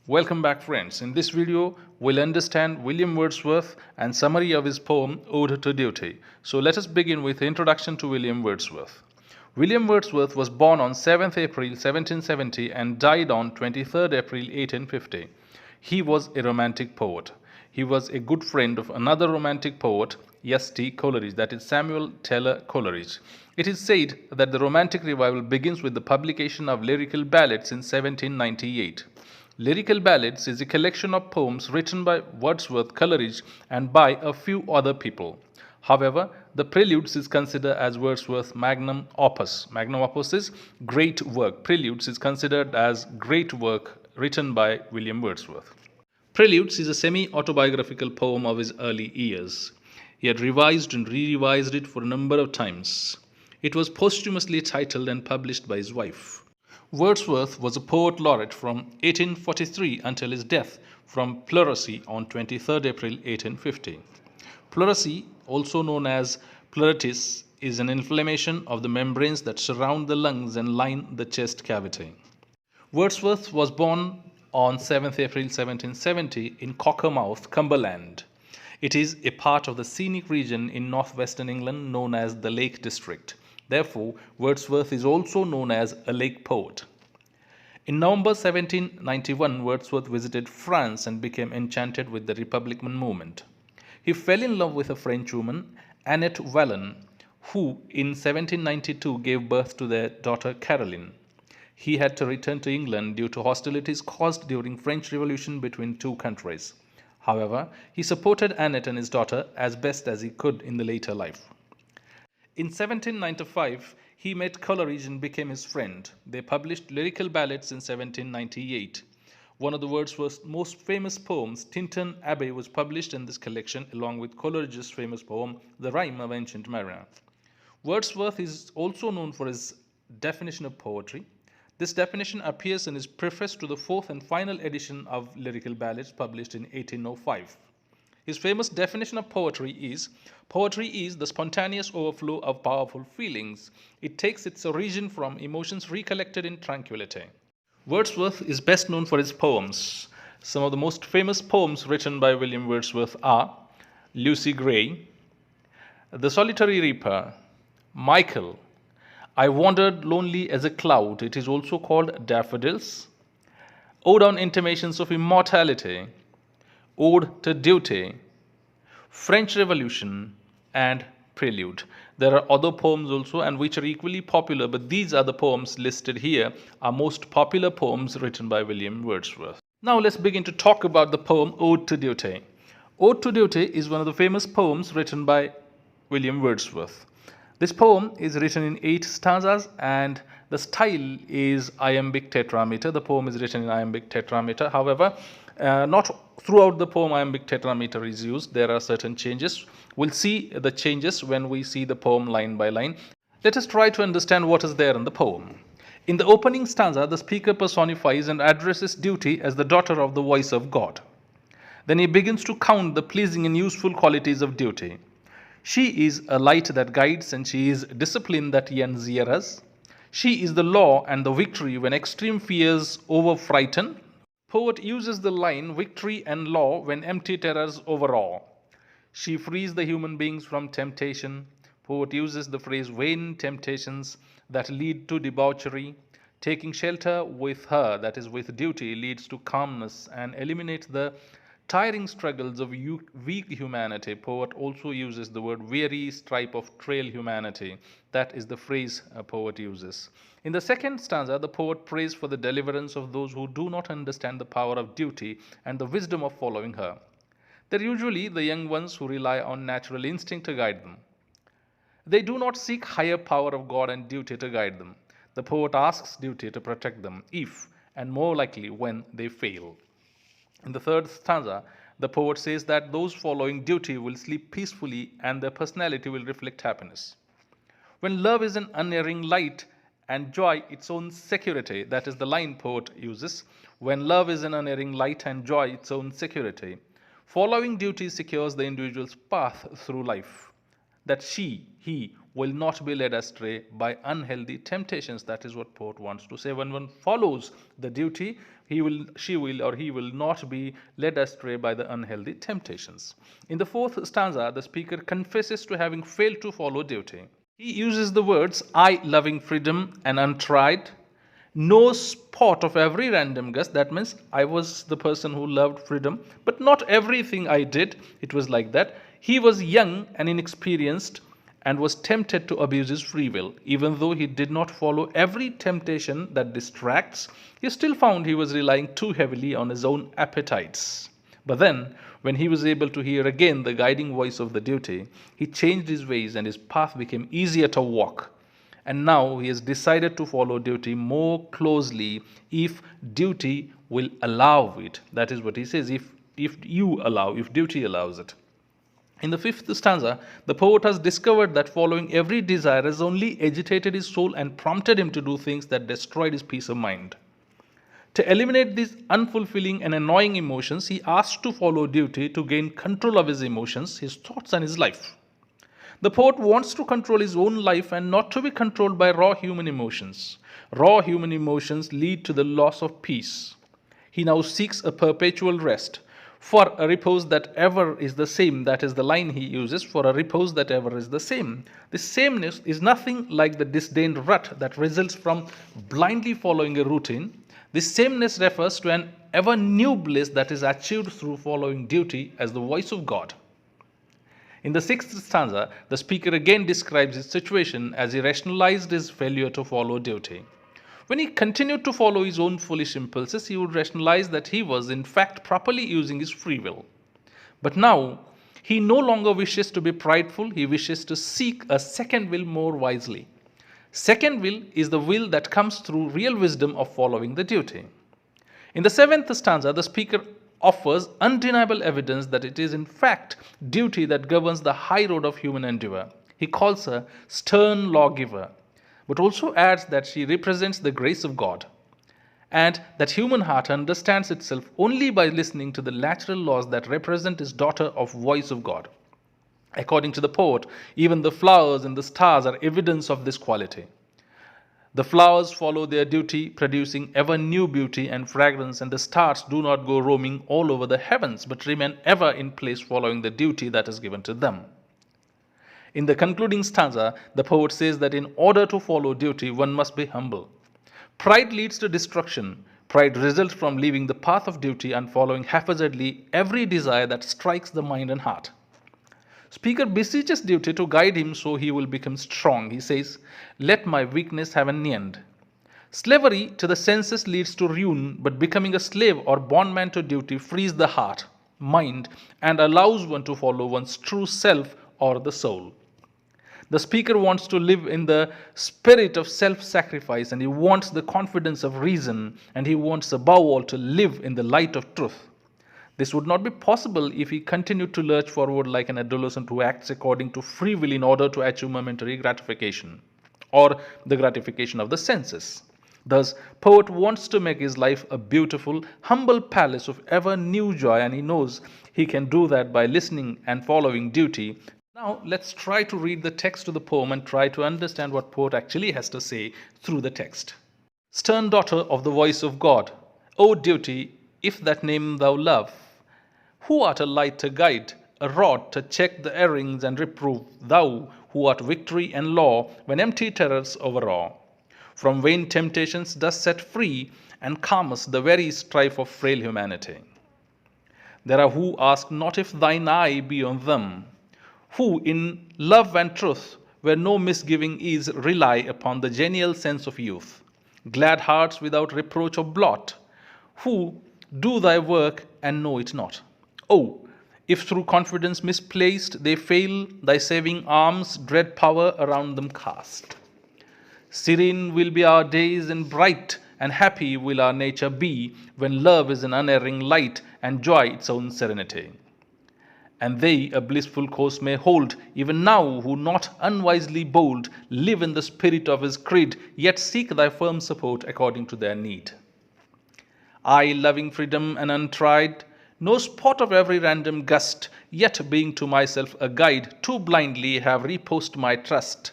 Welcome back, friends. In this video, we'll understand William Wordsworth and summary of his poem Ode to Duty. So let us begin with the introduction to William Wordsworth. William Wordsworth was born on 7th April 1770 and died on 23rd April 1850. He was a romantic poet. He was a good friend of another romantic poet, S.T. Coleridge, that is Samuel Taylor Coleridge. It is said that the Romantic Revival begins with the publication of lyrical ballads in 1798. Lyrical Ballads is a collection of poems written by Wordsworth, Coleridge, and by a few other people. However, the Preludes is considered as Wordsworth's magnum opus. Magnum opus is great work. Preludes is considered as great work written by William Wordsworth. Preludes is a semi-autobiographical poem of his early years. He had revised and re-revised it for a number of times. It was posthumously titled and published by his wife. Wordsworth was a poet laureate from 1843 until his death from pleurisy on 23rd April 1850. Pleurisy, also known as pleuritis, is an inflammation of the membranes that surround the lungs and line the chest cavity. Wordsworth was born on 7th April 1770 in Cockermouth, Cumberland. It is a part of the scenic region in northwestern England known as the Lake District. Therefore, Wordsworth is also known as a lake poet. In November 1791, Wordsworth visited France and became enchanted with the Republican movement. He fell in love with a French woman, Annette Vallon, who in 1792 gave birth to their daughter Caroline. He had to return to England due to hostilities caused during French Revolution between two countries. However, he supported Annette and his daughter as best as he could in the later life. In 1795, he met Coleridge and became his friend. They published lyrical ballads in 1798. One of the Wordsworth's most famous poems, Tintern Abbey, was published in this collection along with Coleridge's famous poem, The Rime of Ancient Mariner. Wordsworth is also known for his definition of poetry. This definition appears in his preface to the fourth and final edition of Lyrical Ballads published in 1805. His famous definition of poetry is the spontaneous overflow of powerful feelings. It takes its origin from emotions recollected in tranquility. Wordsworth is best known for his poems. Some of the most famous poems written by William Wordsworth are Lucy Gray, The Solitary Reaper, Michael, I Wandered Lonely as a Cloud. It is also called Daffodils, Ode on Intimations of Immortality, Ode to Duty, French Revolution, and Prelude. There are other poems also and which are equally popular, but these are the poems listed here are most popular poems written by William Wordsworth. Now let's begin to talk about the poem Ode to Duty. Ode to Duty is one of the famous poems written by William Wordsworth. This poem is written in 8 stanzas and the style is iambic tetrameter. The poem is written in iambic tetrameter. However, not throughout the poem iambic tetrameter is used. There are certain changes. We'll see the changes when we see the poem line by line. Let us try to understand what is there in the poem. In the opening stanza, the speaker personifies and addresses duty as the daughter of the voice of God. Then he begins to count the pleasing and useful qualities of duty. She is a light that guides and she is discipline that yearns near us. She is the law and the victory when extreme fears over frighten. Poet uses the line victory and law when empty terrors overawe. She frees the human beings from temptation. Poet uses the phrase vain temptations that lead to debauchery. Taking shelter with her, that is with duty, leads to calmness and eliminates the tiring struggles of weak humanity. Poet also uses the word weary stripe of trail humanity. That is the phrase a poet uses. In the second stanza, the poet prays for the deliverance of those who do not understand the power of duty and the wisdom of following her. They're usually the young ones who rely on natural instinct to guide them. They do not seek higher power of God and duty to guide them. The poet asks duty to protect them if, and more likely when, they fail. In the third stanza, the poet says that those following duty will sleep peacefully and their personality will reflect happiness. When love is an unerring light and joy its own security, that is the line poet uses. When love is an unerring light and joy its own security, following duty secures the individual's path through life. That she, he, will not be led astray by unhealthy temptations. That is what poet wants to say. When one follows the duty, she will, or he will not be led astray by the unhealthy temptations. In the fourth stanza, the speaker confesses to having failed to follow duty. He uses the words, I loving freedom and untried, no spot of every random gust. That means I was the person who loved freedom, but not everything I did. It was like that. He was young and inexperienced and was tempted to abuse his free will. Even though he did not follow every temptation that distracts, he still found he was relying too heavily on his own appetites. But then, when he was able to hear again the guiding voice of the duty, he changed his ways and his path became easier to walk. And now he has decided to follow duty more closely if duty will allow it. That is what he says, if duty allows it. In the fifth stanza, the poet has discovered that following every desire has only agitated his soul and prompted him to do things that destroyed his peace of mind. To eliminate these unfulfilling and annoying emotions, he asked to follow duty to gain control of his emotions, his thoughts, and his life. The poet wants to control his own life and not to be controlled by raw human emotions. Raw human emotions lead to the loss of peace. He now seeks a perpetual rest. For a repose that ever is the same, that is the line he uses, for a repose that ever is the same. This sameness is nothing like the disdained rut that results from blindly following a routine. This sameness refers to an ever new bliss that is achieved through following duty as the voice of God. In the sixth stanza, the speaker again describes his situation as he rationalized his failure to follow duty. When he continued to follow his own foolish impulses, he would rationalize that he was in fact properly using his free will. But now, he no longer wishes to be prideful, he wishes to seek a second will more wisely. Second will is the will that comes through real wisdom of following the duty. In the seventh stanza, the speaker offers undeniable evidence that it is in fact duty that governs the high road of human endeavor. He calls her stern lawgiver, but also adds that she represents the grace of God, and that human heart understands itself only by listening to the natural laws that represent his daughter of voice of God. According to the poet, even the flowers and the stars are evidence of this quality. The flowers follow their duty, producing ever new beauty and fragrance, and the stars do not go roaming all over the heavens, but remain ever in place following the duty that is given to them. In the concluding stanza, the poet says that in order to follow duty, one must be humble. Pride leads to destruction. Pride results from leaving the path of duty and following haphazardly every desire that strikes the mind and heart. Speaker beseeches duty to guide him so he will become strong. He says, let my weakness have an end. Slavery to the senses leads to ruin, but becoming a slave or bondman to duty frees the heart, mind, and allows one to follow one's true self or the soul. The speaker wants to live in the spirit of self-sacrifice, and he wants the confidence of reason, and he wants above all to live in the light of truth. This would not be possible if he continued to lurch forward like an adolescent who acts according to free will in order to achieve momentary gratification or the gratification of the senses. Thus, poet wants to make his life a beautiful, humble palace of ever new joy, and he knows he can do that by listening and following duty. Now, let's try to read the text of the poem and try to understand what poet actually has to say through the text. Stern daughter of the voice of God, O duty, if that name thou love, who art a light to guide, a rod to check the errings and reprove, thou who art victory and law when empty terrors overawe. From vain temptations dost set free and calmest the very strife of frail humanity. There are who ask not if thine eye be on them, who in love and truth, where no misgiving is, rely upon the genial sense of youth, glad hearts without reproach or blot, who do thy work and know it not. Oh, if through confidence misplaced they fail, thy saving arms dread power around them cast. Serene will be our days and bright, and happy will our nature be, when love is an unerring light and joy its own serenity. And they a blissful course may hold, even now who not unwisely bold, live in the spirit of his creed, yet seek thy firm support according to their need. I, loving freedom and untried, no spot of every random gust, yet being to myself a guide, too blindly have reposed my trust.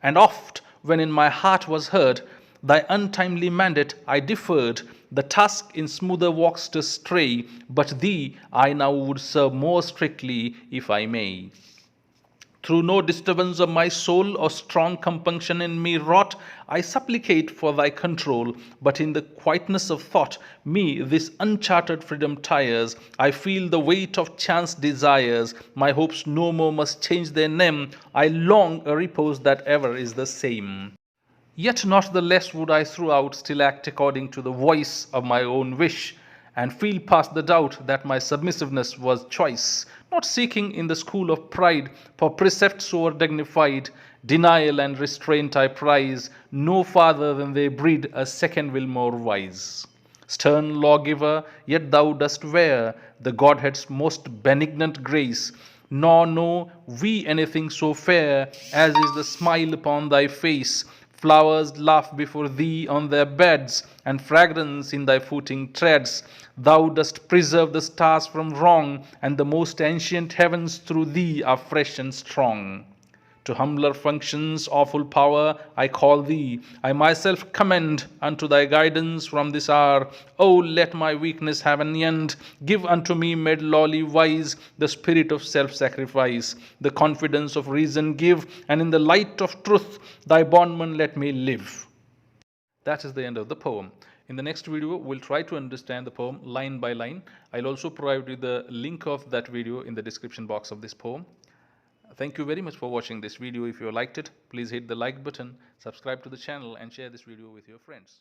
And oft, when in my heart was hurt, thy untimely mandate I deferred, the task in smoother walks to stray, but thee I now would serve more strictly, if I may. Through no disturbance of my soul or strong compunction in me wrought, I supplicate for thy control, but in the quietness of thought, me this uncharted freedom tires. I feel the weight of chance desires, my hopes no more must change their name. I long a repose that ever is the same. Yet not the less would I throughout still act according to the voice of my own wish, and feel past the doubt that my submissiveness was choice, not seeking in the school of pride for precepts so dignified. Denial and restraint I prize, no farther than they breed a second will more wise. Stern lawgiver, yet thou dost wear the Godhead's most benignant grace, nor know we anything so fair as is the smile upon thy face. Flowers laugh before thee on their beds, and fragrance in thy footing treads. Thou dost preserve the stars from wrong, and the most ancient heavens through thee are fresh and strong. To humbler functions, awful power, I call thee. I myself commend unto thy guidance from this hour. O let my weakness have an end. Give unto me, made lowly wise, the spirit of self-sacrifice. The confidence of reason give, and in the light of truth, thy bondman let me live. That is the end of the poem. In the next video, we'll try to understand the poem line by line. I'll also provide you the link of that video in the description box of this poem. Thank you very much for watching this video. If you liked it, please hit the like button, subscribe to the channel, and share this video with your friends.